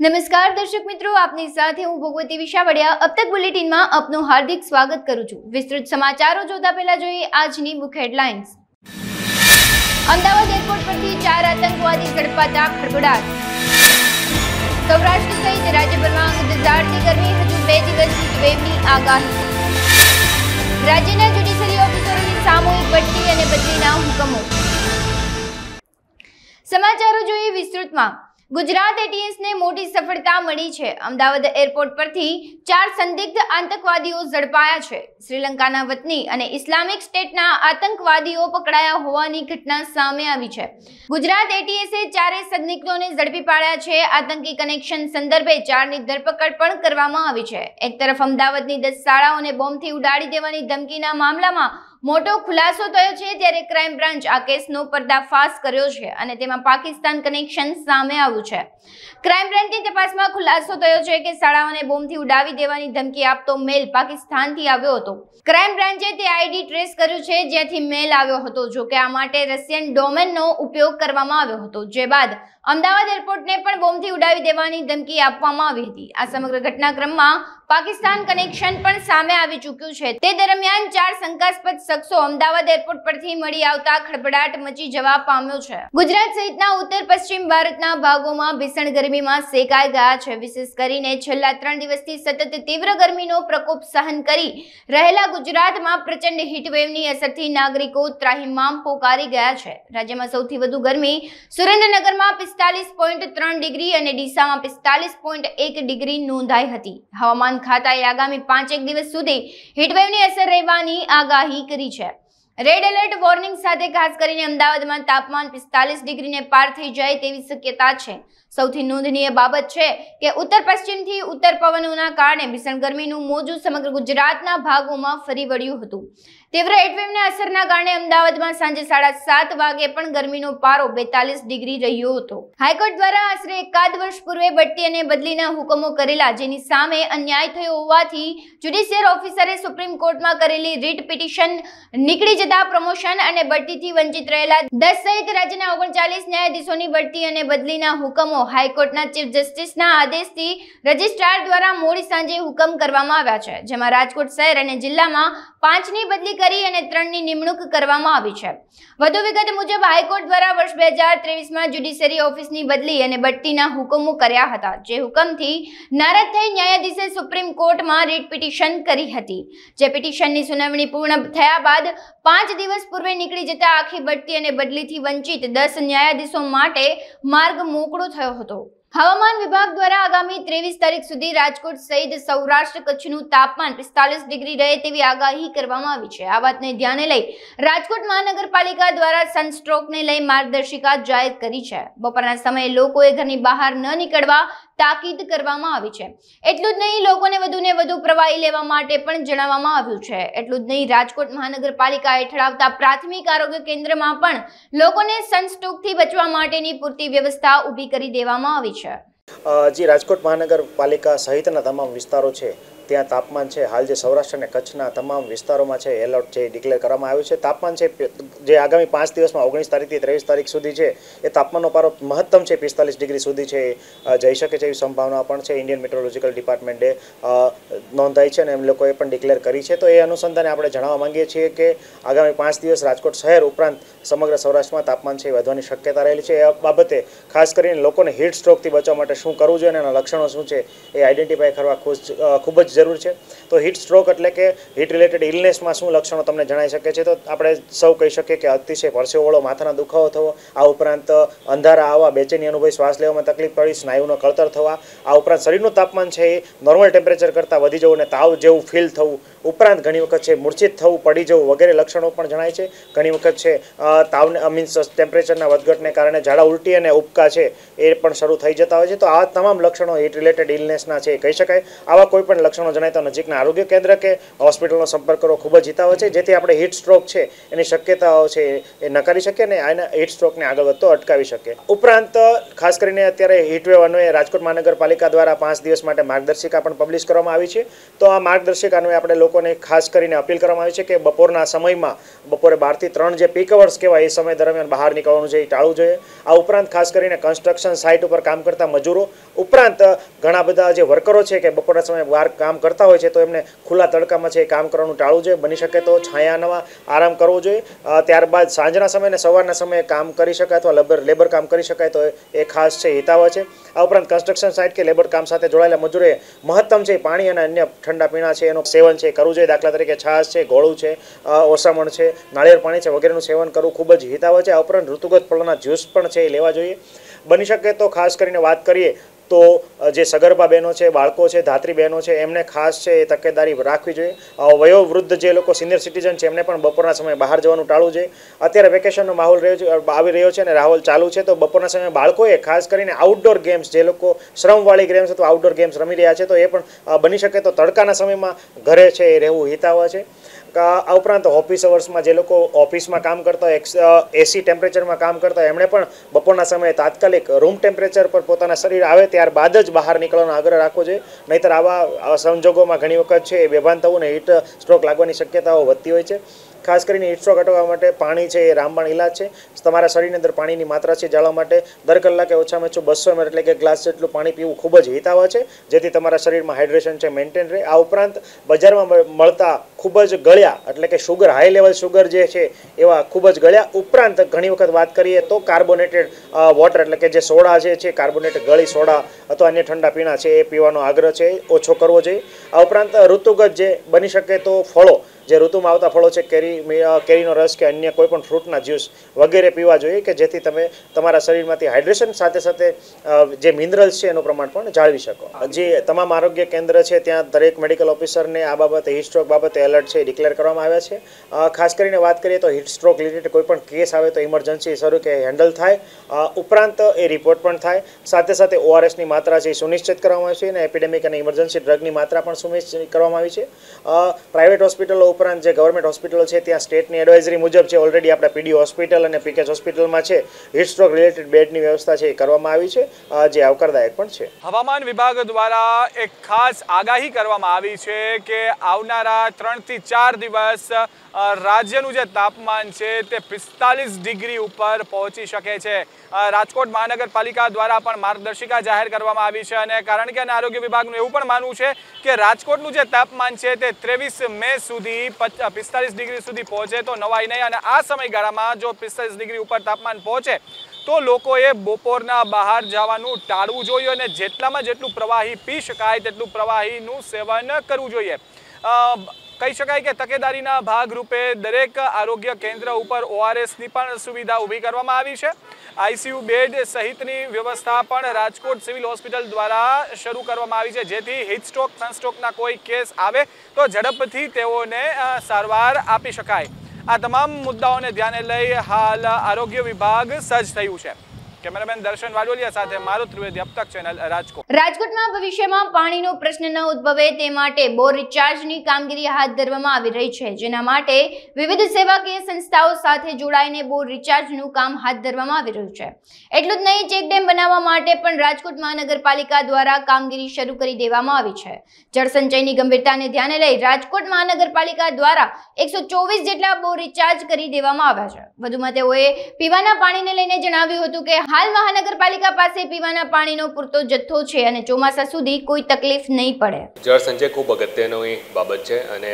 नमस्कार दर्शक मित्रों, आपनी સાથે હું ભગવતી વિશાવડિયા अब तक બુલેટિનમાં આપનું હાર્દિક સ્વાગત કરું છું। વિસ્તૃત સમાચારો જોતા પહેલા જોઈએ આજની મુખ્ય હેડલાઇન્સ। અમદાવાદ એરપોર્ટ પરથી 4 આતંકવાદી ઝડપાતા ખળભળાટ। સૌરાષ્ટ્ર સહિત રાજ્યભરમાં ગુંજારતી ગરમી, હજુ 2 દિવસ હીટ વેવની આગાહી। રાજ્યના જ્યુડિશિયરી ઓફિસરોની સામૂહિક બઢતી અને બદલીના હુકમો। સમાચારો જોઈએ વિસ્તૃતમાં। गुजरात एटीएस ने मोटी सफलता मળી છે। અમદાવાદ એરપોર્ટ પરથી 4 સંદિગ્ધ આતંકવાદીઓ ઝડપાયા છે। શ્રીલંકાના વતની અને ઇસ્લામિક સ્ટેટના આતંકવાદીઓ પકડાયા હોવાની ઘટના સામે આવી છે। ગુજરાત એટીએસે 4 સંદિગ્ધોને ઝડપી પાડ્યા છે। આતંકી કનેક્શન સંદર્ભે 4ની ધરપકડ પણ કરવામાં આવી છે। એક તરફ અમદાવાદની 10 શાળાઓને બોમ્બથી ઉડાડી દેવાની ધમકીના મામલામાં મોટો ખુલાસો થયો છે, ત્યારે ક્રાઇમ બ્રાન્ચ આ કેસનો પર્દાફાશ કર્યો છે અને તેમાં પાકિસ્તાન કનેક્શન સામે આવ્યું છે। ક્રાઇમ બ્રાન્ચની તપાસમાં ખુલાસો થયો છે કે શાળાઓને બોમ્બથી ઉડાવી દેવાની ધમકી આપતો મેલ પાકિસ્તાનથી આવ્યો હતો। ક્રાઇમ બ્રાન્ચે તે આઈડી ટ્રેસ કર્યું છે જ્યાંથી મેલ આવ્યો હતો। જો કે આ માટે રશિયન ડોમેનનો ઉપયોગ કરવામાં આવ્યો હતો, જે બાદ અમદાવાદ એરપોર્ટને પણ બોમ્બથી ઉડાવી દેવાની ધમકી આપવામાં આવી હતી। આ સમગ્ર ઘટનાક્રમમાં પાકિસ્તાન કનેક્શન પણ સામે આવી ચૂક્યું છે। તે દરમિયાન 4 શંકાસ્પદ શખ્સો અમદાવાદ એરપોર્ટ પરથી મળી આવતા ખળભળાટ મચી જવા પામ્યો છે। ગુજરાત સહિતના ઉત્તર પશ્ચિમ ભારતના ભાગોમાં ભીષણ ગરમીમાં શેકાઈ ગયા છે। વિશેષ કરીને છેલ્લા 3 દિવસથી સતત તીવ્ર ગરમીનો પ્રકોપ સહન કરી રહેલા ગુજરાતમાં પ્રચંડ હીટવેવની અસરથી નાગરિકો ત્રાહિમામ પોકારી ગયા છે। રાજ્યમાં સૌથી વધુ ગરમી સુરેન્દ્રનગરમાં 45.3 ડિગ્રી અને ડીસામાં 45.1 ડિગ્રી નોંધાઈ હતી। હવામાન ખાતાએ આગામી 5 દિવસ સુધી હીટવેવની અસર રહેવાની આગાહી કરી છે। રેડ એલર્ટ વોર્નિંગ સાથે ખાસ કરીને અમદાવાદમાં તાપમાન 45 ડિગ્રીને પાર થઈ જાય તેવી શક્યતા છે। સૌથી નોંધનીય બાબત છે કે ઉત્તર પશ્ચિમથી ઉત્તર પવનોના કારણે ભીષણ ગરમીનું મોજું સમગ્ર ગુજરાતના ભાગોમાં ફરી વળ્યું હતું। તીવ્ર હીટવેવના અસરના કારણે અમદાવાદમાં સાંજે 7:30 વાગે પણ ગરમીનો પારો 42 ડિગ્રી રહ્યો હતો। હાઈકોર્ટ દ્વારા આશરે 1 વર્ષ પૂર્વે બઢતી અને બદલીના હુકમો કરેલા, જેની સામે અન્યાય થયો હોવાથી જ્યુડિશિયર ઓફિસરે સુપ્રીમ કોર્ટમાં કરેલી રીટ પિટિશન નીકળી જતા પ્રમોશન અને બઢતીથી વંચિત રહેલા 10 સહિત રાજ્યના 39 ન્યાયાધીશોની બઢતી અને બદલીના હુકમો હાઈકોર્ટના ચીફ જસ્ટિસના આદેશથી રજિસ્ટ્રાર દ્વારા મોડી સાંજે હુકમ કરવામાં આવ્યા છે, જેમાં રાજકોટ શહેર અને જિલ્લામાં 5ની બદલી કરી અને 3ની નિમણૂક કરવામાં આવી છે। વધુ વિગત મુજબ હાઈકોર્ટ દ્વારા વર્ષ 2023માં જ્યુડિશિયરી ઓફિસની બદલી અને બઢતીના હુકમો કર્યા હતા, જે હુકમથી નારાજ થઈ ન્યાયાધીશે સુપ્રીમ કોર્ટમાં રીટ પિટિશન કરી હતી। જે પિટિશનની સુનાવણી પૂર્ણ થયા બાદ 5 દિવસ પૂર્વે નીકળી જતા આખી બઢતી અને બદલીથી વંચિત 10 ન્યાયાધીશો માટે માર્ગ મોકળો થયો હતો। હવામાન વિભાગ દ્વારા આગામી 23 તારીખ સુધી રાજકોટ સહિત સૌરાષ્ટ્ર કચ્છનું તાપમાન 45 ડિગ્રી રહે તેવી આગાહી કરવામાં આવી છે। આ વાતને ધ્યાને લઈ રાજકોટ મહાનગરપાલિકા દ્વારા સનસ્ટ્રોકને લઈ માર્ગદર્શિકા જાહેર કરી છે। બપોરના સમયે લોકોએ ઘરની બહાર ન નીકળવા તાકીદ કરવામાં આવી છે। એટલું જ નહીં, લોકોને વધુને વધુ પ્રવાહી લેવા માટે પણ જણાવવામાં આવ્યું છે। એટલું જ નહીં, રાજકોટ મહાનગરપાલિકા હેઠળ આવતા પ્રાથમિક આરોગ્ય કેન્દ્રમાં પણ લોકોને સનસ્ટ્રોકથી બચવા માટેની પૂરતી વ્યવસ્થા ઊભી કરી દેવામાં આવી છે। જે રાજકોટ મહાનગરપાલિકા સહિતના તમામ વિસ્તારો છે ત્યાં તાપમાન છે હાલ જે સૌરાષ્ટ્ર અને કચ્છના તમામ વિસ્તારોમાં છે એલર્ટ છે ડિક્લેર કરવામાં આવ્યું છે। તાપમાન છે જે આગામી 5 દિવસમાં 19 તારીખથી 23 તારીખ સુધી છે એ તાપમાનનો પારો મહત્તમ છે 45 ડિગ્રી સુધી છે જઈ શકે છે એવી સંભાવના પણ છે। ઇન્ડિયન મેટ્રોલોજીકલ ડિપાર્ટમેન્ટે નોંધાઈ છે અને એમ લોકોએ પણ ડિક્લેર કરી છે। તો એ અનુસંધાને આપણે જણાવવા માંગીએ છીએ કે આગામી 5 દિવસ રાજકોટ શહેર ઉપરાંત સમગ્ર સૌરાષ્ટ્રમાં તાપમાન છે વધવાની શક્યતા રહેલી છે। એ બાબતે ખાસ કરીને લોકોને હીટ સ્ટ્રોકથી બચવા માટે શું કરવું જોઈએ અને એના લક્ષણો શું છે એ આઈડેન્ટિફાય કરવા ખૂબ જ જરૂર છે। તો હીટ સ્ટ્રોક એટલે કે હીટ રિલેટેડ ઇલનેસમાં શું લક્ષણો તમને જણાઈ શકે છે? તો આપણે સૌ કહી શકીએ કે અતિશય પરસેવોવાળો માથાનો દુખાવો થવો, આ ઉપરાંત અંધારા આવવા, બેચેની અનુભવી, શ્વાસ લેવામાં તકલીફ પડી, સ્નાયુનો કળતર થવા, આ ઉપરાંત શરીરનું તાપમાન છે એ નોર્મલ ટેમ્પરેચર કરતાં વધી જવું અને તાવ જેવું ફીલ થવું, ઉપરાંત ઘણી વખત છે મૂર્છિત થવું, પડી જવું વગેરે લક્ષણો પણ જણાય છે। ઘણી વખત છે તાવને મીન્સ ટેમ્પરેચરના વધઘટને કારણે ઝાડા ઉલટી અને ઉબકા છે એ પણ શરૂ થઈ જતા હોય છે। તો આ તમામ લક્ષણો હીટ રિલેટેડ ઇલનેસના છે કહી શકાય। આવા કોઈ પણ લક્ષણો જણાય તો નજીકના આરોગ્ય કેન્દ્ર કે હોસ્પિટલનો સંપર્ક કરવો ખૂબ જ હિતાવહ છે, જેથી આપણે હીટ સ્ટ્રોક છે એની શક્યતાઓ છે એ નકારી શકીએ અને આના હીટ સ્ટ્રોકને આગળ વધતો અટકાવી શકીએ। ઉપરાંત ખાસ કરીને અત્યારે હીટવેવ અન્વયે રાજકોટ મહાનગરપાલિકા દ્વારા 5 દિવસ માટે માર્ગદર્શિકા પણ પબ્લિશ કરવામાં આવી છે। તો આ માર્ગદર્શિકા અન્વયે આપણે લોકોને ખાસ કરીને અપીલ કરવામાં આવી છે કે બપોરના સમયમાં બપોરે 12 થી 3 જે પીક અવર્સ કહેવાય એ સમય દરમિયાન બહાર નીકળવાનું છે એ ટાળવું જોઈએ। આ ઉપરાંત ખાસ કરીને કન્સ્ટ્રક્શન સાઇટ ઉપર કામ કરતા મજૂરો ઉપરાંત ઘણા બધા જે વર્કરો છે કે બપોરના સમયે બહાર કામ કરતા હોય છે તો એમને ખુલ્લા તડકામાં છે કામ કરવાનું ટાળવું જોઈએ, બની શકે તો છાયામાં આરામ કરવો જોઈએ. ત્યારબાદ સાંજના સમયે અને સવારના સમયે કામ કરી શકાય અથવા લેબર કામ કરી શકાય તો એ ખાસ છે હિતાવહ છે. આ ઉપરાંત કન્સ્ટ્રક્શન સાઇટ કે લેબર કામ સાથે જોડાયેલા મજૂરોએ મહત્તમ છે પાણી અને અન્ય ઠંડા પીણા છે એનું સેવન છે કરવું જોઈએ. દાખલા તરીકે છાશ છે, ગોળું છે, ઓસામણ છે, નાળિયેર પાણી છે વગેરેનું સેવન કરવું ખૂબ જ હિતાવહ છે. આ ઉપરાંત ઋતુગત ફળોના જ્યુસ પણ છે એ લેવા જોઈએ. બની શકે તો ખાસ કરીને વાત કરીએ તો જે સગર્ભા બહેનો છે, બાળકો છે, ધાત્રી બહેનો છે એમને ખાસ છે એ તકેદારી રાખવી જોઈએ. વયોવૃદ્ધ જે લોકો સિનિયર સિટીઝન છે એમને પણ બપોરના સમયે બહાર જવાનું ટાળવું જોઈએ. અત્યારે વેકેશનનો માહોલ આવી રહ્યો છે અને રાહુલ ચાલુ છે તો બપોરના સમયે બાળકોએ ખાસ કરીને આઉટડોર ગેમ્સ જે લોકો શ્રમવાળી ગેમ્સ અથવા આઉટડોર ગેમ્સ રમી રહ્યા છે તો એ પણ બની શકે તો તડકાના સમયમાં ઘરે છે એ રહેવું હિતાવહ છે. આ ઉપરાંત ઓફિસ અવર્સમાં જે લોકો ઓફિસમાં કામ કરતા હોય, એસી ટેમ્પરેચરમાં કામ કરતા હોય એમણે પણ બપોરના સમયે તાત્કાલિક રૂમ ટેમ્પરેચર પર પોતાના શરીર આવે ત્યારબાદ જ બહાર નીકળવાનો આગ્રહ રાખવો જોઈએ. નહીંતર આવા સંજોગોમાં ઘણી વખત છે એ બેભાન થવું ને હીટ સ્ટ્રોક લાગવાની શક્યતાઓ વધતી હોય છે. ખાસ કરીને હીટ સ્ટ્રોક અટકાવવા માટે પાણી છે એ રામબાણ ઇલાજ છે. તમારા શરીરની અંદર પાણીની માત્રા છે જાળવવા માટે દર કલાકે ઓછામાં ઓછું 200 ml એટલે કે ગ્લાસ જેટલું પાણી પીવું ખૂબ જ હિતાવહ છે જેથી તમારા શરીરમાં હાઇડ્રેશન છે મેન્ટેન રહે. આ ઉપરાંત બજારમાં મળતા ખૂબ જ ગળ્યા એટલે કે શુગર હાઈ લેવલ શુગર જે છે એવા ખૂબ જ ગળ્યા ઉપરાંત ઘણી વખત વાત કરીએ તો કાર્બોનેટેડ વોટર એટલે કે જે સોડા છે કાર્બોનેટેડ ગળી સોડા અથવા અન્ય ઠંડા પીણા છે એ પીવાનો આગ્રહ છે ઓછો કરવો જોઈએ. આ ઉપરાંત ઋતુગત જે બની શકે તો ફળો જે ઋતુમાં આવતા ફળો છે કેરીનો રસ કે અન્ય કોઈ પણ ફ્રૂટના જ્યુસ વગેરે પીવા જોઈએ કે જેથી તમે તમારા શરીરમાંથી હાઇડ્રેશન સાથે સાથે જે મિનરલ્સ છે એનું પ્રમાણ પણ જાળવી શકો. જે તમામ આરોગ્ય કેન્દ્ર છે ત્યાં દરેક મેડિકલ ઓફિસરને આ બાબતે હીટ સ્ટ્રોક બાબતે એલર્ટ છે ડિક્લેર કરવામાં આવ્યા છે. ખાસ કરીને વાત કરીએ તો હીટ સ્ટ્રોક રિલેટેડ કોઈ પણ કેસ આવે તો ઇમરજન્સી સ્વરૂપે હેન્ડલ થાય. ઉપરાંત એ રિપોર્ટ પણ થાય. સાથે સાથે ORSની માત્રા છે એ સુનિશ્ચિત કરવામાં આવી છે અને એપિડેમિક અને ઇમરજન્સી ડ્રગની માત્રા પણ સુનિશ્ચિત કરવામાં આવી છે. પ્રાઇવેટ હોસ્પિટલો ઉપરાંત જે ગવર્મેન્ટ હોસ્પિટલો છે ત્યાં સ્ટેટની એડવાઇઝરી મુજબ છે ઓલરેડી આપણે PD હોસ્પિટલ અને PKS હોસ્પિટલમાં છે હીટ સ્ટ્રોક રિલેટેડ બેડની વ્યવસ્થા છે એ કરવામાં આવી છે જે આવકારદાયક પણ છે. હવામાન વિભાગ દ્વારા એક ખાસ આગાહી કરવામાં આવી છે કે આવનારા 3 થી 4 દિવસ રાજ્યનું જે તાપમાન છે તે 45 ડિગ્રી ઉપર પહોંચી શકે છે. રાજકોટ મહાનગરપાલિકા દ્વારા પણ માર્ગદર્શિકા જાહેર કરવામાં આવી છે અને કારણ કે આરોગ્ય વિભાગનું એવું પણ માનવું છે કે રાજકોટનું જે તાપમાન છે તે 23 મે સુધી 45 ડિગ્રી સુધી પહોંચે તો નવાઈ નહીં અને આ સમયગાળામાં જો 45 ડિગ્રી ઉપર તાપમાન પહોંચે તો લોકોએ બપોરના બહાર જવાનું ટાળવું જોઈએ અને જેટલું પ્રવાહી પી શકાય તેટલું પ્રવાહીનું સેવન કરવું જોઈએ. કહી શકાય કે તકેદારીના ભાગરૂપે દરેક આરોગ્ય કેન્દ્ર ઉપર ORSની પણ સુવિધા ઊભી કરવામાં આવી છે. ICU બેડ સહિતની વ્યવસ્થા પણ રાજકોટ સિવિલ હોસ્પિટલ દ્વારા શરૂ કરવામાં આવી છે જેથી હીટ સ્ટ્રોક સનસ્ટ્રોકના કોઈ કેસ આવે તો ઝડપથી તેઓને સારવાર આપી શકાય. આ તમામ મુદ્દાઓને ધ્યાને લઈ હાલ આરોગ્ય વિભાગ સજ્જ થયું છે. કેમેરામેન દર્શન વાડોલિયા સાથે મારુત ત્રિવેદી, અબ તક ચેનલ, રાજકોટ. રાજકોટમાં ભવિષ્યમાં પાણીનો પ્રશ્ન ન ઉદ્ભવે તે માટે બોર રિચાર્જની કામગીરી હાથ ધરવામાં આવી રહી છે જેના માટે વિવિધ સેવાકીય સંસ્થાઓ સાથે જોડાઈને બોર રિચાર્જનું કામ હાથ ધરવામાં આવી રહ્યું છે. એટલું જ નહીં, ચેક ડેમ બનાવવા માટે પણ રાજકોટ મહાનગરપાલિકા દ્વારા કામગીરી શરૂ કરી દેવામાં આવી છે. જળસંચયની ગંભીરતાને ધ્યાને લઈ રાજકોટ મહાનગરપાલિકા દ્વારા 124 જેટલા બોર રિચાર્જ કરી દેવામાં આવ્યા છે. વધુમાં તેઓએ પીવાના પાણીને લઈને જણાવ્યું હતું કે હાલ મહાનગરપાલિકા પાસે પીવાના પાણીનો પૂરતો જથ્થો છે અને ચોમાસા સુધી કોઈ તકલીફ નહીં પડે. જળ સંચય ખૂબ અગત્યની બાબત છે અને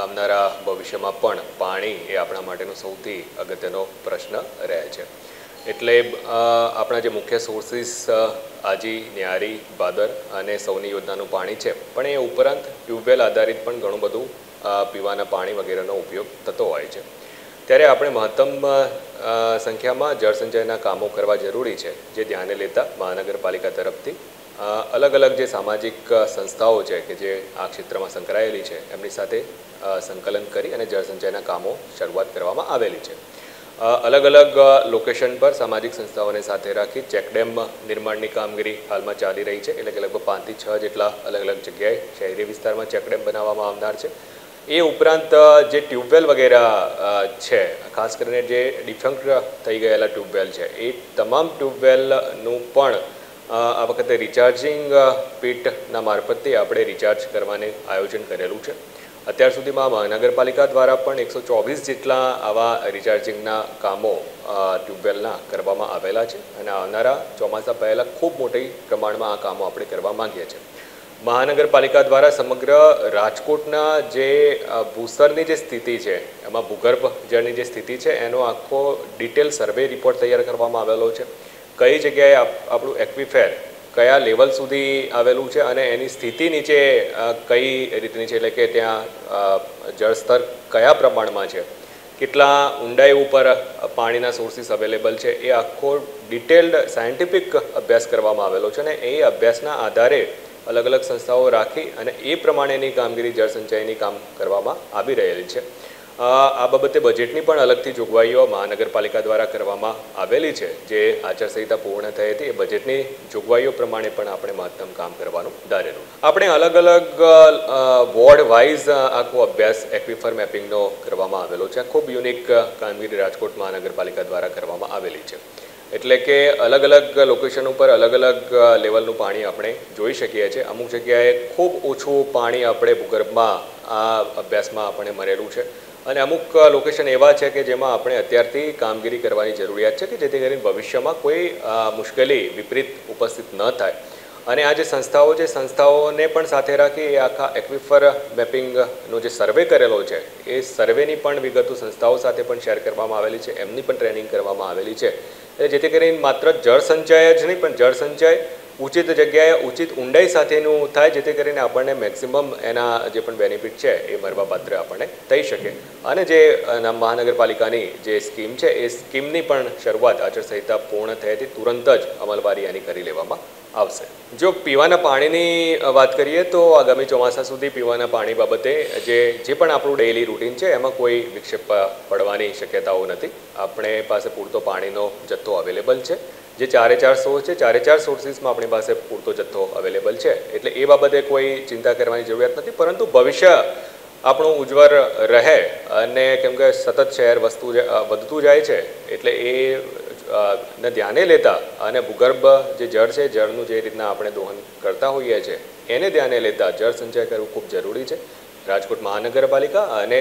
આવનારા ભવિષ્યમાં પણ પાણી એ આપણા માટેનો સૌથી અગત્યનો પ્રશ્ન રહે છે. એટલે આપણા જે મુખ્ય સોર્સિસ આજી, ન્યારી, ભાદર અને સૌની યોજનાનું પાણી છે પણ એ ઉપરાંત ટ્યુબવેલ આધારિત પણ ઘણું બધું પીવાના પાણી વગેરેનો ઉપયોગ થતો હોય છે. ત્યારે આપણે મહત્તમ સંખ્યામાં જળસંચયના કામો કરવા જરૂરી છે જે ધ્યાને લેતા મહાનગરપાલિકા તરફથી અલગ અલગ જે સામાજિક સંસ્થાઓ છે કે જે આ ક્ષેત્રમાં સંકળાયેલી છે એમની સાથે સંકલન કરી અને જળસંચયના કામો શરૂઆત કરવામાં આવેલી છે. અલગ અલગ લોકેશન પર સામાજિક સંસ્થાઓને સાથે રાખી ચેકડેમ નિર્માણની કામગીરી હાલમાં ચાલી રહી છે. એટલે કે લગભગ 5 થી 6 જેટલા અલગ અલગ જગ્યાએ શહેરી વિસ્તારમાં ચેકડેમ બનાવવામાં આવનાર છે. એ ઉપરાંત જે ટ્યુબવેલ વગેરે છે, ખાસ કરીને જે ડિફંક્ટ થઈ ગયેલા ટ્યુબવેલ છે એ તમામ ટ્યુબવેલનું પણ આ વખતે રિચાર્જિંગ પીટના મારફતથી આપણે રિચાર્જ કરવાનું આયોજન કરેલું છે. અત્યાર સુધીમાં મહાનગરપાલિકા દ્વારા પણ 124 જેટલા આવા રિચાર્જિંગના કામો ટ્યુબવેલના કરવામાં આવેલા છે અને આવનારા ચોમાસા પહેલાં ખૂબ મોટી પ્રમાણમાં આ કામો આપણે કરવા માંગીએ છીએ. મહાનગરપાલિકા દ્વારા સમગ્ર રાજકોટના જે ભૂસ્તરની જે સ્થિતિ છે, એમાં ભૂગર્ભ જળની જે સ્થિતિ છે એનો આખો ડિટેલ સર્વે રિપોર્ટ તૈયાર કરવામાં આવેલો છે. કઈ જગ્યાએ આપણું એક્વિફેર કયા લેવલ સુધી આવેલું છે અને એની સ્થિતિ નીચે કઈ રીતની છે, એટલે કે ત્યાં જળસ્તર કયા પ્રમાણમાં છે, કેટલા ઊંડાઈ ઉપર પાણીના સોર્સિસ અવેલેબલ છે, એ આખો ડિટેલ્ડ સાયન્ટિફિક અભ્યાસ કરવામાં આવેલો છે અને એ અભ્યાસના આધારે અલગ અલગ સંસ્થાઓ રાખી અને એ પ્રમાણેની કામગીરી જળ સંચયની કામ કરવામાં આવી રહેલી છે. આ બાબતે બજેટની પણ અલગથી જોગવાઈઓ મહાનગરપાલિકા દ્વારા કરવામાં આવેલી છે. જે આચારસંહિતા પૂર્ણ થઈ હતી એ બજેટની જોગવાઈઓ પ્રમાણે પણ આપણે મહત્તમ કામ કરવાનું ધારેલું. આપણે અલગ અલગ વોર્ડ વાઇઝ આખો અભ્યાસ એક્વિફર મેપિંગનો કરવામાં આવેલો છે. ખૂબ યુનિક કામગીરી રાજકોટ મહાનગરપાલિકા દ્વારા કરવામાં આવેલી છે. એટલે કે અલગ અલગ લોકેશન ઉપર અલગ અલગ લેવલનું પાણી આપણે જોઈ શકીએ છીએ. અમુક જગ્યાએ ખૂબ ઓછું પાણી આપણે ભૂગર્ભમાં આ અભ્યાસમાં આપણે મળેલું છે અને અમુક લોકેશન એવા છે કે જેમાં આપણે અત્યારથી કામગીરી કરવાની જરૂરિયાત છે કે જેથી કરીને ભવિષ્યમાં કોઈ મુશ્કેલી વિપરીત ઉપસ્થિત ન થાય. અને આ જે સંસ્થાઓ છે, સંસ્થાઓને પણ સાથે રાખી એ આખા એક્વિફર મેપિંગનો જે સર્વે કરેલો છે એ સર્વેની પણ વિગતો સંસ્થાઓ સાથે પણ શેર કરવામાં આવેલી છે. એમની પણ ટ્રેનિંગ કરવામાં આવેલી છે જેથી કરીને માત્ર જળ સંચય જ નહીં પણ જળ સંચય ઉચિત જગ્યાએ ઉચિત ઊંડાઈ સાથેનું થાય, જેથી કરીને આપણને મેક્સિમમ એના જે પણ બેનિફિટ છે એ મળવાપાત્ર આપણને થઈ શકે. અને જે મહાનગરપાલિકાની જે સ્કીમ છે એ સ્કીમની પણ શરૂઆત આચારસંહિતા પૂર્ણ થયેથી તુરંત જ અમલવારી એની કરી લેવામાં આવશે. જો પીવાના પાણીની વાત કરીએ તો આગામી ચોમાસા સુધી પીવાના પાણી બાબતે જે પણ આપણું ડેઇલી રૂટીન છે એમાં કોઈ વિક્ષેપ પડવાની શક્યતાઓ નથી. આપણે પાસે પૂરતો પાણીનો જથ્થો અવેલેબલ છે. જે 4 સોર્સ છે, 4 સોર્સિસમાં આપણી પાસે પૂરતો જથ્થો અવેલેબલ છે, એટલે એ બાબતે કોઈ ચિંતા કરવાની જરૂરિયાત નથી. પરંતુ ભવિષ્ય આપણું ઉજ્જવળ રહે અને કેમ કે સતત શહેર વધતું જાય છે એટલે ને ધ્યાને લેતા અને ભૂગર્ભ જે જળ છે, જળનું જે રીતના આપણે દોહન કરતા હોઈએ છીએ એને ધ્યાને લેતા જળ સંચય કરવું ખૂબ જરૂરી છે. રાજકોટ મહાનગરપાલિકા અને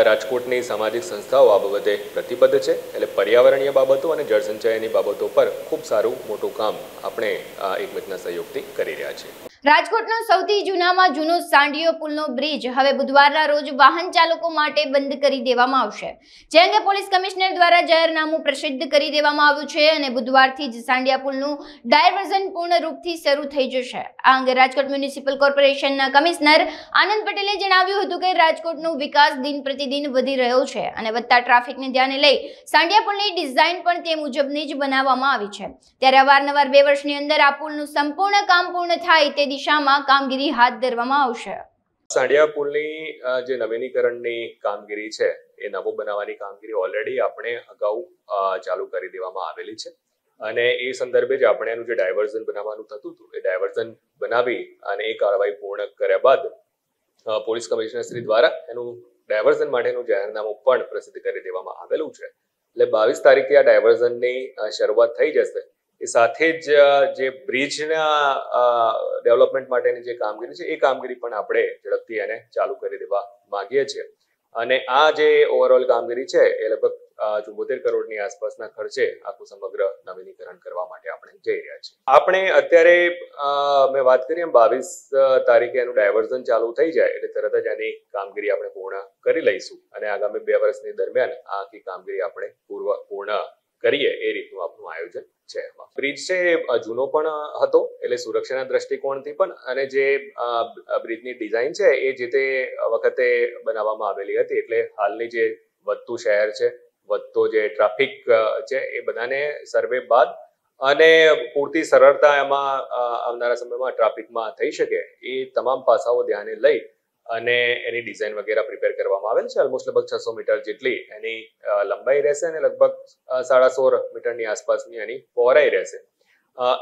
રાજકોટની સામાજિક સંસ્થાઓ આ બાબતે પ્રતિબદ્ધ છે. એટલે પર્યાવરણીય બાબતો અને જળ સંચયની બાબતો પર ખૂબ સારું મોટું કામ આપણે એકમેકના સહયોગથી કરી રહ્યા છીએ. રાજકોટનો સૌથી જૂનામાં જૂનો સાંડિયો પુલનો બ્રિજ હવે બુધવારના રોજ વાહન ચાલકો માટે બંધ કરી દેવામાં આવશે. જે અંગે પોલીસ કમિશનર દ્વારા જાહેરનામું પ્રસિદ્ધ કરી દેવામાં આવ્યું છે અને બુધવારથી જ સાંડિયા પુલનું ડાયવર્ઝન પૂર્ણ રૂપથી શરૂ થઈ જશે. આ અંગે રાજકોટ મ્યુનિસિપલ કોર્પોરેશનના કમિશનર આનંદ પટેલે જણાવ્યું હતું કે રાજકોટનો વિકાસ દિન પ્રતિદિન વધી રહ્યો છે અને વધતા ટ્રાફિકને ધ્યાને લઈ સાંડિયા પુલની ડિઝાઇન પણ તે મુજબની જ બનાવવામાં આવી છે. ત્યારે અવારનવાર 2 વર્ષની અંદર આ પુલનું સંપૂર્ણ કામ પૂર્ણ થાય તે દિશામાં કામગીરી હાથ ધરવામાં આવશે. સાંડિયા પુલની જે નવીનીકરણની કામગીરી છે એ નવો બનાવવાની કામગીરી ઓલરેડી આપણે અગાઉ ચાલુ કરી દેવામાં આવેલી છે અને એ સંદર્ભે જ આપણે એનું જે ડાયવર્ઝન બનાવવાનું થતું હતું એ ડાયવર્ઝન બનાવી અને એ કાર્યવાહી પૂર્ણ કર્યા બાદ પોલીસ કમિશનર શ્રી દ્વારા એનું ડાયવર્ઝન માટેનું જાહેરનામું પણ પ્રસિદ્ધ કરી દેવામાં આવેલું છે. એટલે 22 તારીખે આ ડાયવર્ઝનની શરૂઆત થઈ જશે. એ સાથે જ જે બ્રિજના ડેવલપમેન્ટ માટેની જે કામગીરી છે એ કામગીરી પણ આપણે ઝડપથી એને ચાલુ કરી દેવા માંગીએ છીએ. અને આ જે ઓવરઓલ કામગીરી છે એ લગભગ 74 કરોડની આસપાસના ખર્ચે આખું સમગ્ર નવીનીકરણ કરવા માટે આપણે જઈ રહ્યા છીએ. આપણે અત્યારે મેં વાત કરી એમ 22 તારીખે એનું ડાયવર્ઝન ચાલુ થઈ જાય એટલે તરત જ એની કામગીરી આપણે પૂર્ણ કરી લઈશું અને આગામી 2 વર્ષની દરમિયાન આ આખી કામગીરી આપણે પૂર્ણ કરીએ એ રીતનું આપણું આયોજન છે. બ્રિજ છે જૂનો પણ હતો એટલે સુરક્ષાના દ્રષ્ટિકોણથી પણ અને જે બ્રિજની ડિઝાઇન છે એ જે તે વખતે બનાવવામાં આવેલી હતી એટલે હાલની જે વધતું શહેર છે, વધતો જે ટ્રાફિક છે એ બધાને સર્વે બાદ અને પૂરતી સરળતા એમાં આવનારા સમયમાં ટ્રાફિકમાં થઈ શકે એ તમામ પાસાઓ ધ્યાને લઈ અને એની ડિઝાઇન વગેરે પ્રિપેર કરવામાં આવેલ છે. ઓલમોસ્ટ લગભગ 600 મીટર જેટલી એની લંબાઈ રહેશે અને લગભગ 16.5 મીટરની આસપાસની એની પહોળાઈ રહેશે.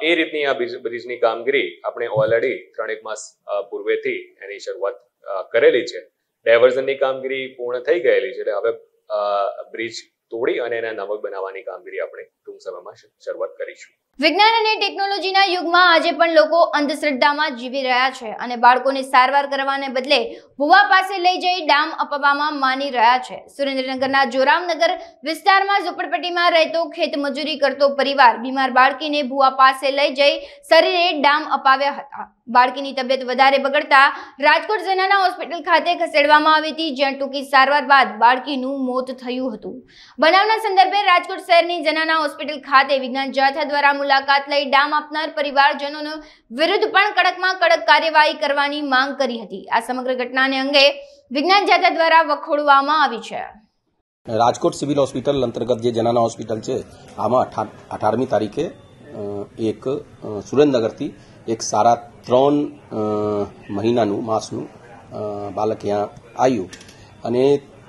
એ રીતની આ બ્રિજની કામગીરી આપણે ઓલરેડી 3 માસ પૂર્વેથી એની શરૂઆત કરેલી છે. ડાયવર્ઝનની કામગીરી પૂર્ણ થઈ ગયેલી છે એટલે હવે બ્રિજ તોડી અને એને નવો બનાવવાની કામગીરી આપણે ટૂંક સમયમાં શરૂઆત કરીશું. વિજ્ઞાન અને ટેકનોલોજીના યુગમાં આજે પણ લોકો અંધશ્રદ્ધામાં જીવી રહ્યા છે અને બાળકોને સારવાર કરવાને બદલે ભુવા પાસે લઈ જઈ ડામ અપાવવામાં માની રહ્યા છે. સુરેન્દ્રનગરના જોરામનગર વિસ્તારમાં ઝૂંપડપટ્ટીમાં રહેતો ખેતમજૂરી કરતો પરિવાર બીમાર બાળકીને ભુવા પાસે લઈ જઈ શરીરે ડામ અપાવ્યા હતા. બાળકીની તબિયત વધારે બગડતા રાજકોટ જનાના હોસ્પિટલ ખાતે ખસેડવામાં આવી હતી, જ્યાં ટૂંકી સારવાર બાદ બાળકીનું મોત થયું હતું. બનાવના સંદર્ભે રાજકોટ શહેરની જનાના હોસ્પિટલ ખાતે વિજ્ઞાન જાથા દ્વારા મુલાકાત લઈ ડામ આપનાર પરિવારજનોનો વિરુદ્ધ પણ કડકમાં કડક કાર્યવાહી કરવાની માંગ કરી હતી. આ સમગ્ર ઘટનાને અંગે વિજ્ઞાન જાથા દ્વારા વખોડવામાં આવી છે. રાજકોટ સિવિલ હોસ્પિટલ અંતર્ગત જે જનાના હોસ્પિટલ છે, આમાં 18મી તારીખે એક સુરેન્દ્રનગરથી એક 3.5 મહિનાનું માસનું બાળક ત્યાં આવ્યું અને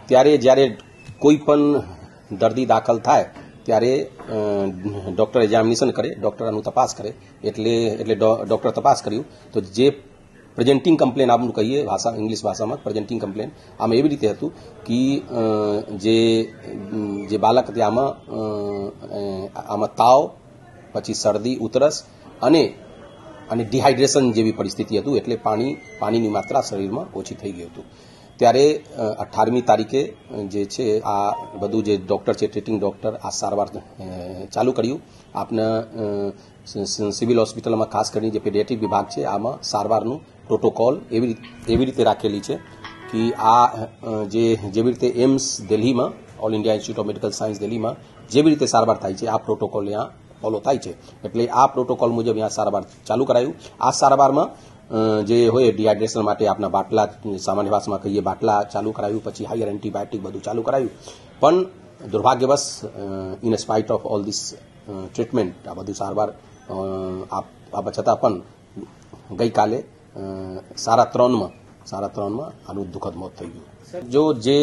ત્યારે જ્યારે કોઈ પણ દર્દી દાખલ થાય ત્યારે ડૉક્ટર એક્ઝામિનેશન કરે, ડૉક્ટર આનું તપાસ કરે, એટલે ડૉક્ટર તપાસ કર્યું તો જે પ્રેઝન્ટિંગ કમ્પ્લેન આપણું કહીએ ભાષા ઇંગ્લિશ ભાષામાં પ્રેઝન્ટિંગ કમ્પ્લેન આમાં એવી રીતે હતું કે જે બાળક આમાં તાવ, પછી શરદી, ઉધરસ અને ડિહાઇડ્રેશન જેવી પરિસ્થિતિ હતું, એટલે પાણીની માત્રા શરીરમાં ઓછી થઈ ગઈ હતું. ત્યારે 18મી તારીખે જે છે આ બધું જે ડૉક્ટર છે, ટ્રીટિંગ ડૉક્ટર આ સારવાર ચાલુ કર્યું. આપના સિવિલ હોસ્પિટલમાં ખાસ કરીને જે પેડિયાટ્રિક વિભાગ છે આમાં સારવારનું પ્રોટોકોલ એવી રીતે રાખેલી છે કે આ જેવી રીતે એમ્સ દિલ્હીમાં, all India institute of medical science દિલ્હીમાં જેવી રીતે સારવાર થાય છે આ પ્રોટોકોલ અહીંયા ફોલો થાય છે. એટલે આ પ્રોટોકોલ મુજબ અહીંયા સારવાર ચાલુ કરાયું. આ સારવારમાં જે હોય ડિહાઇડ્રેશન માટે આપણા બાટલા, સામાન્ય ભાષામાં કહીએ બાટલા ચાલુ કરાયું, પછી હાયર એન્ટીબાયોટિક બધું ચાલુ કરાયું. પણ દુર્ભાગ્યવશ in spite of all this treatment આ બધું સારવાર આપવા છતાં પણ ગઈકાલે 3:30માં આનું દુઃખદ મોત થઈ ગયું. જો જે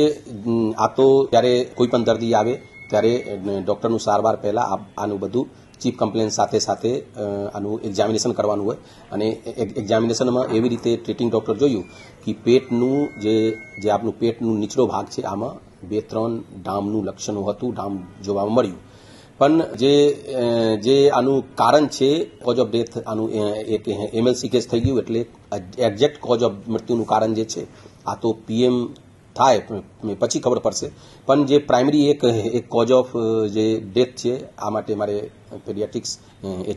આ તો જ્યારે કોઈ પણ દર્દી આવે ત્યારે ડૉક્ટરનું સારવાર પહેલાં આનું બધું ચીફ કમ્પ્લેન સાથે આનું એક્ઝામિનેશન કરવાનું હોય અને એક્ઝામિનેશનમાં એવી રીતે ટ્રીટિંગ ડૉક્ટર જોયું કે પેટનું જે આપણું પેટનું નીચલો ભાગ છે આમાં 2-3 ડામનું લક્ષણો હતું, ડામ જોવા મળ્યું. પણ જે આનું કારણ છે કોઝ ઓફ ડેથ, આનું એક MLC કેસ થઈ ગયું, એટલે એક્ઝેક્ટ કોઝ ઓફ મૃત્યુનું કારણ જે છે આ તો PM થાય પછી ખબર પડશે. પણ જે પ્રાઇમરી એક કોઝ ઓફ જે ડેથ છે આ માટે મારે પેડિયાટ્રિક્સ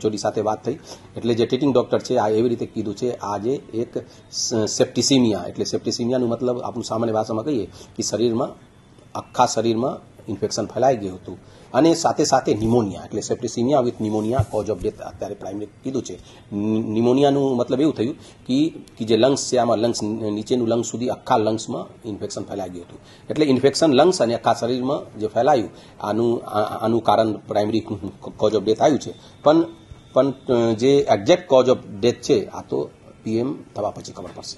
HOD સાથે વાત થઈ, એટલે જે ટ્રીટિંગ ડૉક્ટર છે આ એવી રીતે કીધું છે આ જે એક સેપ્ટિસિમિયા, એટલે સેપ્ટિસિમિયાનું મતલબ આપણું સામાન્ય ભાષામાં કહીએ કે શરીરમાં આખા શરીરમાં ઇન્ફેક્શન ફેલાઈ ગયું હતું અને સાથે નિમોનિયા, એટલે septicemia with pneumonia cause of death અત્યારે પ્રાઇમરી કીધું છે. નિમોનિયાનું મતલબ એવું થયું કે જે લંગ્સ છે આમાં લંગ્સ નીચેનું લંગ્સ સુધી આખા લંગ્સમાં ઇન્ફેક્શન ફેલાઈ ગયું હતું. એટલે ઇન્ફેક્શન લંગ્સ અને આખા શરીરમાં જે ફેલાયું આનું કારણ પ્રાઇમરી કોઝ ઓફ ડેથ આવ્યું છે. પણ જે એક્ઝેક્ટ કોઝ ઓફ ડેથ છે આ તો PM થવા પછી ખબર પડશે.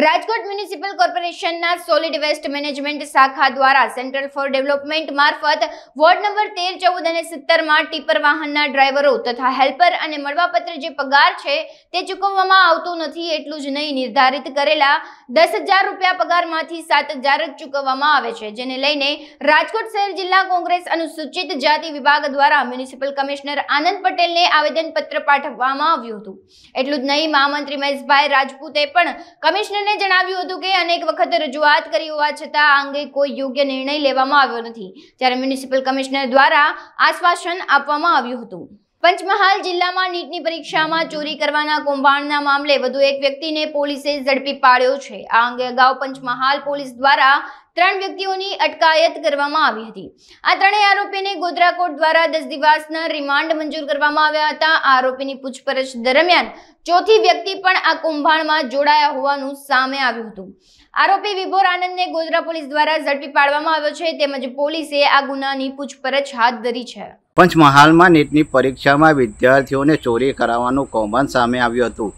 રાજકોટ મ્યુનિસિપલ કોર્પોરેશનના સોલિડ વેસ્ટ મેનેજમેન્ટ શાખા દ્વારા સેન્ટ્રલ ફોર ડેવલપમેન્ટ મારફત વોર્ડ નંબર 13, 14 અને 17માં ટીપર વાહનના ડ્રાઈવરો તથા હેલ્પર અને મળવાપત્ર જે પગાર છે તે ચૂકવવામાં આવતો નથી. એટલું જ નહીં, નિર્ધારિત કરેલા 10,000 રૂપિયા પગારમાંથી 7,000 જ ચૂકવવામાં આવે છે, જેને લઈને રાજકોટ શહેર જિલ્લા કોંગ્રેસ અનુસૂચિત જાતિ વિભાગ દ્વારા મ્યુનિસિપલ કમિશનર આનંદ પટેલને આવેદનપત્ર પાઠવવામાં આવ્યું હતું. એટલું જ નહીં, મહામંત્રી મહેશભાઈ રાજપૂતે પણ કમિશનરને જણાવ્યું હતું કે અનેક વખત રજૂઆત કરી હોવા છતાં આ અંગે કોઈ યોગ્ય નિર્ણય લેવામાં આવ્યો નથી, ત્યારે મ્યુનિસિપલ કમિશનર દ્વારા આશ્વાસન આપવામાં આવ્યું હતું. પંચમહાલ જિલ્લામાં નીટની પરીક્ષામાં ચોરી કરવાના કૌભાંડના મામલે વધુ એક વ્યક્તિને પોલીસે ઝડપી પાડ્યો છે. આ અંગે અગાઉ પંચમહાલ પોલીસ દ્વારા 3 વ્યક્તિઓની અટકાયત કરવામાં આવી હતી. આ ત્રણેય આરોપીને ગોધરા કોર્ટ દ્વારા 10 દિવસના રિમાન્ડ મંજૂર કરવામાં આવ્યા હતા. આરોપીની પૂછપરછ દરમિયાન ચોથી વ્યક્તિ પણ આ કૌભાંડમાં જોડાયા હોવાનું સામે આવ્યું હતું. આરોપી વિભોર આનંદને ગોધરા પોલીસ દ્વારા ઝડપી પાડવામાં આવ્યો છે, તેમજ પોલીસે આ ગુનાની પૂછપરછ હાથ ધરી છે. પંચમહાલમાં નીટની પરીક્ષામાં વિદ્યાર્થીઓને ચોરી કરાવવાનું કૌભાંડ સામે આવ્યું હતું,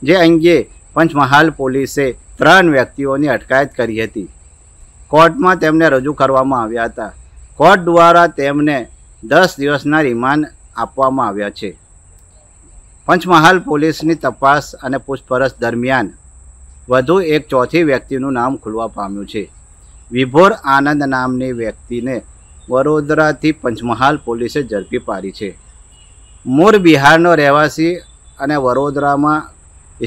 જે અંગે પંચમહાલ પોલીસે 3 વ્યક્તિઓની અટકાયત કરી હતી. કોર્ટમાં તેમને રજૂ કરવામાં આવ્યા હતા. કોર્ટ દ્વારા તેમને 10 દિવસના રિમાન્ડ આપવામાં આવ્યા છે. પંચમહાલ પોલીસની તપાસ અને પૂછપરછ દરમિયાન વધુ એક ચોથી વ્યક્તિનું નામ ખુલવા પામ્યું છે. વિભોર આનંદ નામની વ્યક્તિને વડોદરાથી પંચમહાલ પોલીસે ઝડપી પાડી છે. મૂળ બિહારનો રહેવાસી અને વડોદરામાં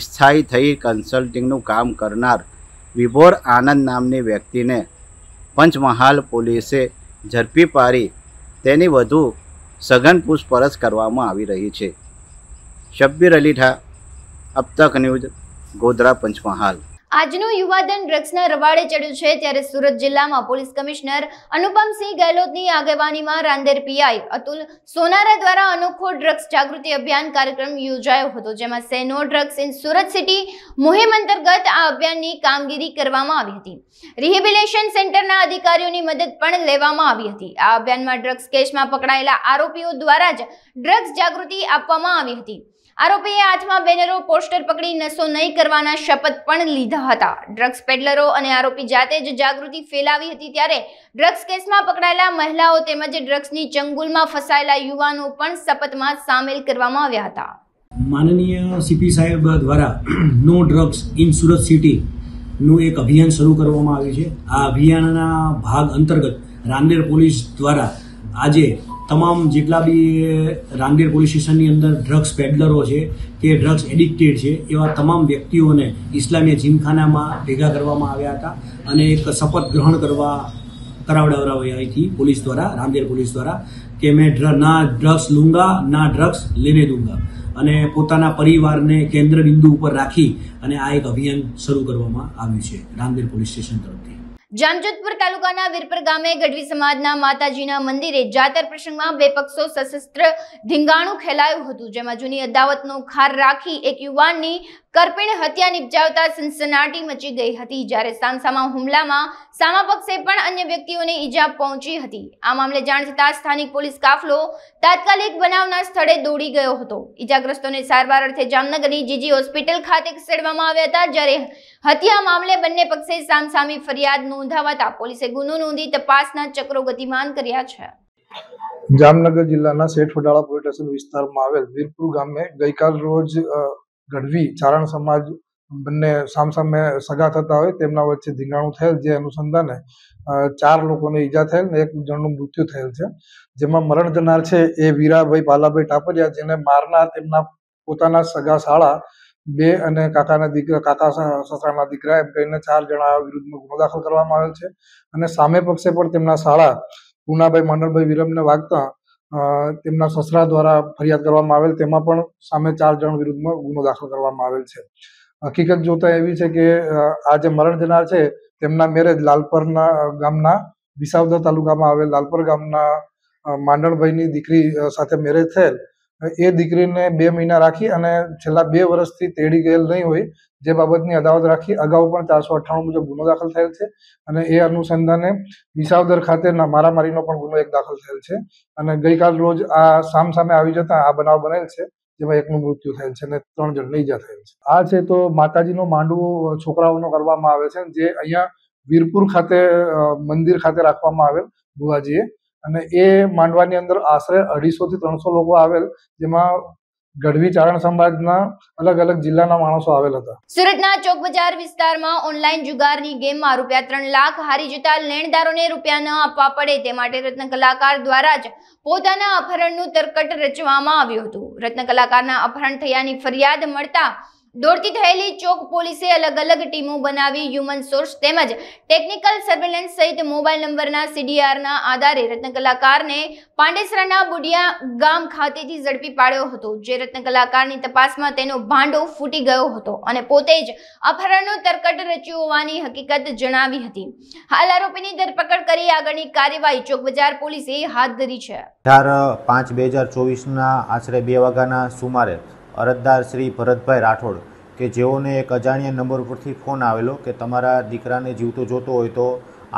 સ્થાયી થઈ કન્સલ્ટિંગનું કામ કરનાર વિભોર આનંદ નામની વ્યક્તિને પંચમહાલ પોલીસે ઝડપી પાડી તેની વધુ સઘન પૂછપરછ કરવામાં આવી રહી છે. શબ્બીર અલી ઠા, અબ તક ન્યૂઝ, ગોધરા, પંચમહાલ. આજનું યુવાધન ડ્રગ્સના રવાડે ચડ્યું છે ત્યારે સુરત જિલ્લામાં પોલીસ કમિશનર અનુપમસિંહ ગેહલોતની આગેવાનીમાં રાંદેર પીઆઈ અતુલ સોનારા દ્વારા અનોખો ડ્રગ્સ જાગૃતિ અભિયાન કાર્યક્રમ યોજાયો હતો, જેમાં say no drugs in Surat city મુહિમ અંતર્ગત આ અભિયાનની કામગીરી કરવામાં આવી હતી. રિહેબિલિટેશન સેન્ટરના અધિકારીઓની મદદ પણ લેવામાં આવી હતી. આ અભિયાનમાં ડ્રગ્સ કેસમાં પકડાયેલા આરોપીઓ દ્વારા જ ડ્રગ્સ જાગૃતિ આપવામાં આવી હતી. આરોપીએ હાથમાં બેનરો, પોસ્ટર પકડી નશો નહીં કરવાના શપથ પણ લીધા હતા. ડ્રગ્સ પેડલરો અને આરોપી જાતે જ જાગૃતિ ફેલાવી હતી. ત્યારે ડ્રગ્સ કેસમાં પકડાયેલા મહિલાઓ તેમજ ડ્રગ્સની ચંગુલમાં ફસાયેલા યુવાનો પણ શપથમાં સામેલ કરવામાં આવ્યા હતા. માનનીય સીપી સાહેબ દ્વારા no drugs in Surat city નું એક અભિયાન શરૂ કરવામાં આવ્યું છે. આ અભિયાનના ભાગ અંતર્ગત રાંદેર પોલીસ દ્વારા આજે તમામ જેટલા બી રાંદેર પોલીસ સ્ટેશનની અંદર ડ્રગ્સ પેડલરો છે કે ડ્રગ્સ એડિક્ટેડ છે એવા તમામ વ્યક્તિઓને ઇસ્લામીય જીમખાનામાં ભેગા કરવામાં આવ્યા હતા અને એક શપથ ગ્રહણ કરાવડાવ્યા અહીંથી પોલીસ દ્વારા, રાંદેર પોલીસ દ્વારા, કે મેં ના ડ્રગ્સ લૂંગા ના ડ્રગ્સ લેને દૂંગા, અને પોતાના પરિવારને કેન્દ્ર બિંદુ ઉપર રાખી અને આ એક અભિયાન શરૂ કરવામાં આવ્યું છે રાંદેર પોલીસ સ્ટેશન તરફથી. જામજોધપુર તાલુકાના વીરપર ગામે ગઢવી સમાજના માતાજીના મંદિરે જાતર પ્રસંગમાં બે પક્ષો સશસ્ત્ર ધીંગાણું ખેલાયું હતું, જેમાં જૂની અદાવતનો ખાર રાખી એક યુવાનની કરપીણ હત્યા નિપજાવતા સનસનાટી મચી ગઈ હતી. જ્યારે સામસામા હુમલામાં સામા પક્ષે પણ અન્ય વ્યક્તિઓને ઈજા પહોંચી હતી. આ મામલે જાણ થતાં સ્થાનિક પોલીસ કાફલો તાત્કાલિક બનાવના સ્થળે દોડી ગયો હતો. ઈજાગ્રસ્તોને સારવાર અર્થે જામનગરની જીજી હોસ્પિટલ ખાતે ખસેડવામાં આવ્યા હતા. જ્યારે હત્યા મામલે બંને પક્ષે સામસામી ફરિયાદ નોંધાવતા પોલીસે ગુનો નોંધી તપાસના ચક્રો ગતિમાન કર્યા છે. જામનગર જિલ્લાના શેઠ વડાળા પોલીસ સ્ટેશન વિસ્તારમાં આવેલ વીરપુર ગામે ગઈકાલ રોજ ગઢવી ચારણ સમાજ બંને સામસામે સગા થતા હોય તેમના વચ્ચે ધીંગાણું થયેલ, જે અનુસંધાને 4 લોકોને ઈજા થયેલ ને 1 જણનું મૃત્યુ થયેલ છે. જેમાં મરણ જનાર છે એ વીરાભાઈ બાલાભાઈ ટાપરિયા, જેને મારનાર તેમના પોતાના સગા શાળા 2 અને કાકા સસરાના દીકરા એમ કહીને 4 જણા વિરુદ્ધમાં ગુનો દાખલ કરવામાં આવેલ છે. અને સામે પક્ષે પણ તેમના શાળા પૂનાભાઈ માંડલભાઈ વિરમને વાગતા તેમના સસરા દ્વારા ફરિયાદ કરવામાં આવેલ, તેમાં પણ સામે 4 જણ વિરુદ્ધમાં ગુનો દાખલ કરવામાં આવેલ છે. હકીકત જોતા એવી છે કે આ જે મરણ જનાર છે તેમના મેરેજ લાલપરના ગામના વિસાવદર તાલુકામાં આવેલ લાલપર ગામના માંડણભાઈની દીકરી સાથે મેરેજ થયેલ. એ દીકરીને 2 મહિના રાખી અને છેલ્લા 2 વર્ષથી તેડી ગયેલ નહીં હોય, જે બાબતની અદાવત રાખી અગાઉ પણ 498 મુજબ ગુનો દાખલ થયેલ છે. અને એ અનુસંધાને વિસાવદર ખાતે મારામારીનો પણ ગુનો 1 દાખલ થયેલ છે. અને ગઈકાલ રોજ આ સામે આવી જતા આ બનાવ બનેલ છે, જેમાં 1નું મૃત્યુ થયેલ છે અને 3 જણને ઈજા થયેલ છે. આ છે તો માતાજીનો માંડવો છોકરાઓનો કરવામાં આવે છે, જે અહીંયા વીરપુર ખાતે મંદિર ખાતે રાખવામાં આવેલ બુવાજીએ. અને એ માંડવાની અંદર આશરે 250 થી 300 લોકો આવેલ, જેમાં ગઢવી ચારણ સમાજના અલગ અલગ જિલ્લાના માણસો આવેલ હતા. સુરતના ચોક બજાર વિસ્તારમાં ઓનલાઈન જુગારની ગેમમાં ₹3 લાખ હારી જતા લેણદારોને રૂપિયા ન આપવા પડે તે માટે રત્ન કલાકાર દ્વારા જ પોતાના અપહરણનું તરકટ રચવામાં આવ્યું હતું. રત્ન કલાકારના અપહરણ થયાની ફરિયાદ મળતા દોડતી થયેલી ચોક પોલીસે અલગ અલગ ટીમો બનાવી હ્યુમન સોર્સ તેમજ ટેકનિકલ સર્વેલન્સ સહિત મોબાઈલ નંબરના CDRના આધારે રત્ન કલાકારને પાંડેસરાના બુડિયા ગામ ખાતેથી ઝડપી પાડ્યો હતો. જે રત્ન કલાકારની તપાસમાં તેનો ભાંડો ફૂટી ગયો હતો અને પોતે જ અપહરણનું તરકટ રચ્યું હોવાની હકીકત જણાવી હતી. હાલ આરોપીની ધરપકડ કરી આગળની કાર્યવાહી ચોક બજાર પોલીસે હાથ ધરી છે. 18/5/2024ના આશરે 2 વાગ્યાના સુમારે અરજદાર શ્રી ભરતભાઈ રાઠોડ કે જેઓને એક અજાણ્યા નંબર ઉપરથી ફોન આવેલો કે તમારા દીકરાને જીવતો જોતો હોય તો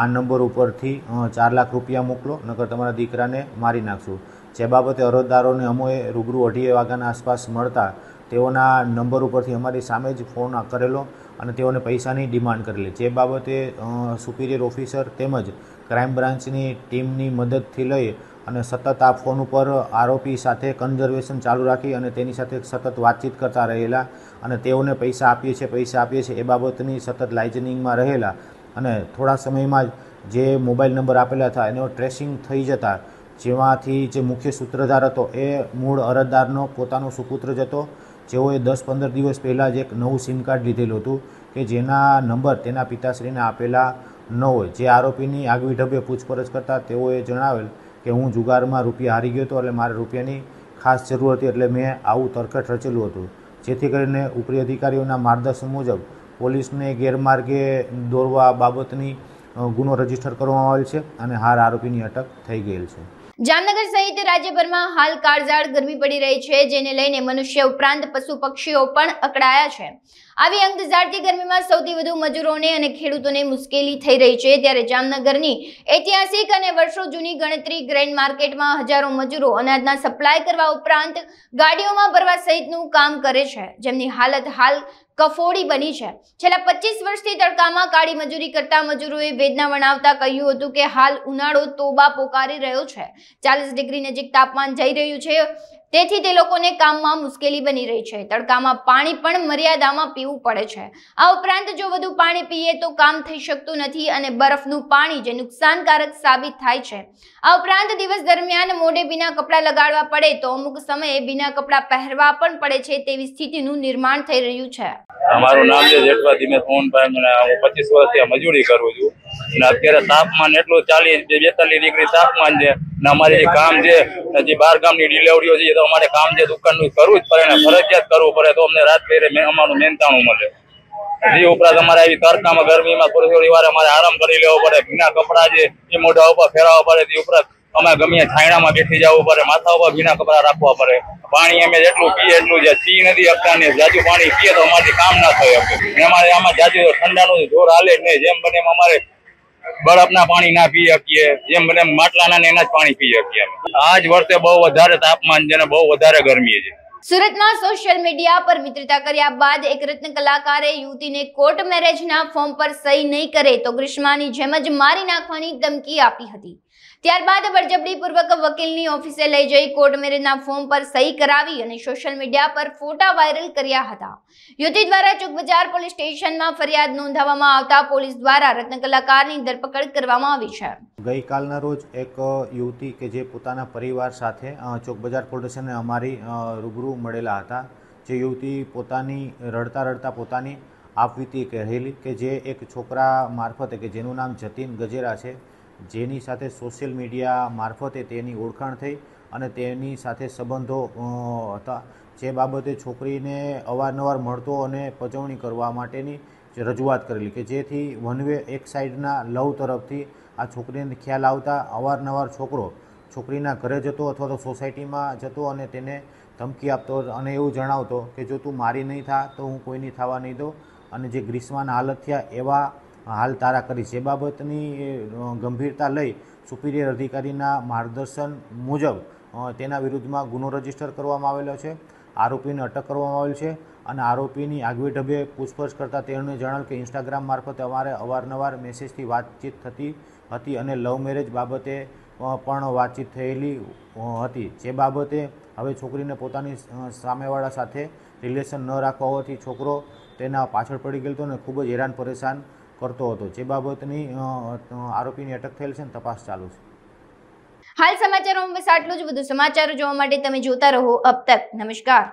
આ નંબર ઉપરથી 4 લાખ રૂપિયા મોકલો, નકર તમારા દીકરાને મારી નાખશું. જે બાબતે અરજદારોને અમોએ રૂબરૂ 2:30 વાગ્યાના આસપાસ મળતા તેઓના નંબર ઉપરથી અમારી સામે જ ફોન કરેલો અને તેઓને પૈસાની ડિમાન્ડ કરેલી. જે બાબતે સુપિરિયર ઓફિસર તેમજ ક્રાઇમ બ્રાન્ચની ટીમની મદદથી લઈ અને સતત આ ફોન ઉપર આરોપી સાથે કન્ઝર્વેશન ચાલુ રાખી અને તેની સાથે સતત વાતચીત કરતા રહેલા અને તેઓને પૈસા આપીએ છીએ એ બાબતની સતત લાઇઝનિંગમાં રહેલા. અને થોડા સમયમાં જ જે મોબાઈલ નંબર આપેલા હતા એનો ટ્રેસિંગ થઈ જતા જેમાંથી જે મુખ્ય સૂત્રધાર હતો એ મૂળ અરજદારનો પોતાનો સુપુત્ર જ હતો, જેઓએ 10-15 દિવસ પહેલાં જ એક નવું સિમ કાર્ડ લીધેલું હતું કે જેના નંબર તેના પિતાશ્રીને આપેલા ન હોય. જે આરોપીની આગવી ઢબે પૂછપરછ કરતાં તેઓએ જણાવેલ કે હું જુગારમાં રૂપિયા હારી ગયો હતો એટલે મારે રૂપિયાની ખાસ જરૂર હતી એટલે મેં આવું તરકટ રચેલું હતું. જેથી કરીને ઉપરી અધિકારીઓના માર્ગદર્શન મુજબ પોલીસને ગેરમાર્ગે દોરવા બાબતની ગુનો રજીસ્ટર કરવામાં આવેલ છે અને હાલ આરોપીની અટક થઈ ગયેલ છે. જામનગર સહિત રાજ્યભરમાં હાલ કાળઝાળ ગરમી પડી રહી છે, જેને લઈને મનુષ્ય ઉપરાંત પશુ પક્ષીઓ પણ અકળાયા છે. આવી અંગઝાળતી ગરમીમાં સૌથી વધુ મજૂરોને અને ખેડૂતોને મુશ્કેલી થઈ રહી છે. ત્યારે જામનગરની ઐતિહાસિક અને વર્ષો જૂની ગણતરી ગ્રેન્ડ માર્કેટમાં હજારો મજૂરો અનાજના સપ્લાય કરવા ઉપરાંત ગાડીઓમાં ભરવા સહિતનું કામ કરે છે, જેમની હાલત હાલ કફોડી બની છે. છેલ્લા 25 વર્ષથી તડકામાં કાળી મજૂરી કરતા મજૂરોએ વેદના વણાવતા કહ્યું હતું કે હાલ ઉનાળો તોબા પોકારી રહ્યો છે. 40 ડિગ્રી નજીક તાપમાન જઈ રહ્યું છે, તેથી તે લોકોને કામમાં મુશ્કેલી બની રહી છે. તડકામાં પાણી પણ મર્યાદામાં પીવું પડે છે. આ ઉપરાંત જો વધુ પાણી પીએ તો કામ થઈ શકતું નથી અને બરફનું પાણી જે નુકસાનકારક સાબિત થાય છે. આ ઉપરાંત દિવસ દરમિયાન મોઢે ભીના કપડાં લગાડવા પડે તો અમુક સમયે ભીના કપડાં પહેરવા પણ પડે છે તેવી સ્થિતિનું નિર્માણ થઈ રહ્યું છે. મારું નામ છે જેઠવા દિનેશ મોહનભાઈ. હું 25 વર્ષથી મજૂરી કરું છું અને અત્યારે તાપમાન એટલું 40-42 ડિગ્રી તાપમાન છે ને અમારે જે કામ છે જે 12 ગામની ડિલિવરીઓ છે તો અમારે કામ જે દુકાનનું કરવું જ પડે ને ફરજિયાત કરવું પડે તો અમને રાત ફેરે અમારું મહેનતાણું મળે. એ ઉપરાંત અમારે આવી તડકામાં ગરમીમાં થોડી વાર અમારે આરામ કરી લેવો પડે. ભીના કપડાં જે એ મોઢા ઉપર ફેરવવા પડે. તે ઉપરાંત અમે ગમે છાયણામાં બેઠી જવું પડે, માથા ઉપર ભીના કપડાં રાખવા પડે. પાણી અમે જેટલું પીએ એટલું જ પી નથી શકતા ને જાજુ પાણી પીએ તો અમારથી કામ ના થઈ શકે. અમારે આમાં જાજુ ઠંડાનું જોર હાલે જ નહીં. જેમ બને અમારે બરફના પાણી ના પી શકીએ, જેમ બને માટલાના ને એના જ પાણી પી શકીએ. આજ વર્ષે બહુ વધારે તાપમાન છે ને બહુ વધારે ગરમી છે. સુરતમાં સોશિયલ મીડિયા પર મિત્રતા કર્યા બાદ એક રત્ન કલાકારે યુવતીને કોર્ટ મેરેજના ફોર્મ પર સહી નહીં કરે તો ગ્રીષ્માની જેમ જ મારી નાખવાની ધમકી આપી હતી. ત્યારબાદ બળજબરીપૂર્વક વકીલની ઓફિસે લઈ જઈ કોર્ટ મેરેજના ફોર્મ પર સહી કરાવી અને સોશિયલ મીડિયા પર ફોટા વાયરલ કર્યા હતા. યુવતી દ્વારા ચોકબજાર પોલીસ સ્ટેશનમાં ફરિયાદ નોંધાવવામાં આવતા પોલીસ દ્વારા રત્ન કલાકારની ધરપકડ કરવામાં આવી છે. ગઈકાલના રોજ એક યુવતી કે જે પોતાના પરિવાર સાથે ચોકબજાર પોલીસ સ્ટેશને અમારી રૂબરૂ મળેલા હતા. જે યુવતી પોતાની રડતા પોતાની આપવીતી કહેલી કે જે એક છોકરા મારફતે કે જેનું નામ જતીન ગજેરા છે, જેની સાથે સોશિયલ મીડિયા મારફતે તેની ઓળખાણ થઈ અને તેની સાથે સંબંધો હતા. જે બાબતે છોકરીને અવારનવાર મળતો અને પજવણી કરવા માટેની રજૂઆત કરેલી કે જેથી વન વે એક સાઈડના લવ તરફથી આ છોકરીને ખ્યાલ આવતા અવારનવાર છોકરીના ઘરે જતો અથવા તો સોસાયટીમાં જતો અને તેને ધમકી આપતો અને એવું જણાવતો કે જો તું મારી નહીં થા તો હું કોઈની થવા નહીં દઉં અને જે ગ્રીષ્માના હાલત થયા એવા હાલ તારા કરીશ. એ બાબતની ગંભીરતા લઈ સુપિરિયર અધિકારીના માર્ગદર્શન મુજબ તેના વિરુદ્ધમાં ગુનો રજીસ્ટર કરવામાં આવેલો છે. આરોપીને અટક કરવામાં આવેલ છે અને આરોપીની આગવી ઢબે પૂછપરછ કરતાં તેણે જણાવ્યું કે ઇન્સ્ટાગ્રામ મારફતે અમારે અવારનવાર મેસેજથી વાતચીત થતી હતી અને લવ મેરેજ બાબતે પણ વાતચીત થયેલી હતી. જે બાબતે હવે છોકરીને પોતાની સામેવાળા સાથે રિલેશન ન રાખવા હોવાથી છોકરો તેના પાછળ પડી ગયો હતો અને ખૂબ જ હેરાન પરેશાન કરતો હતો. જે બાબતની આરોપીની અટક થયેલ છે અને તપાસ ચાલુ છે. હાલ સમાચારોમાં બસ આટલું જ. વધુ સમાચારો જોવા માટે તમે જોતા રહો અબ તક. નમસ્કાર.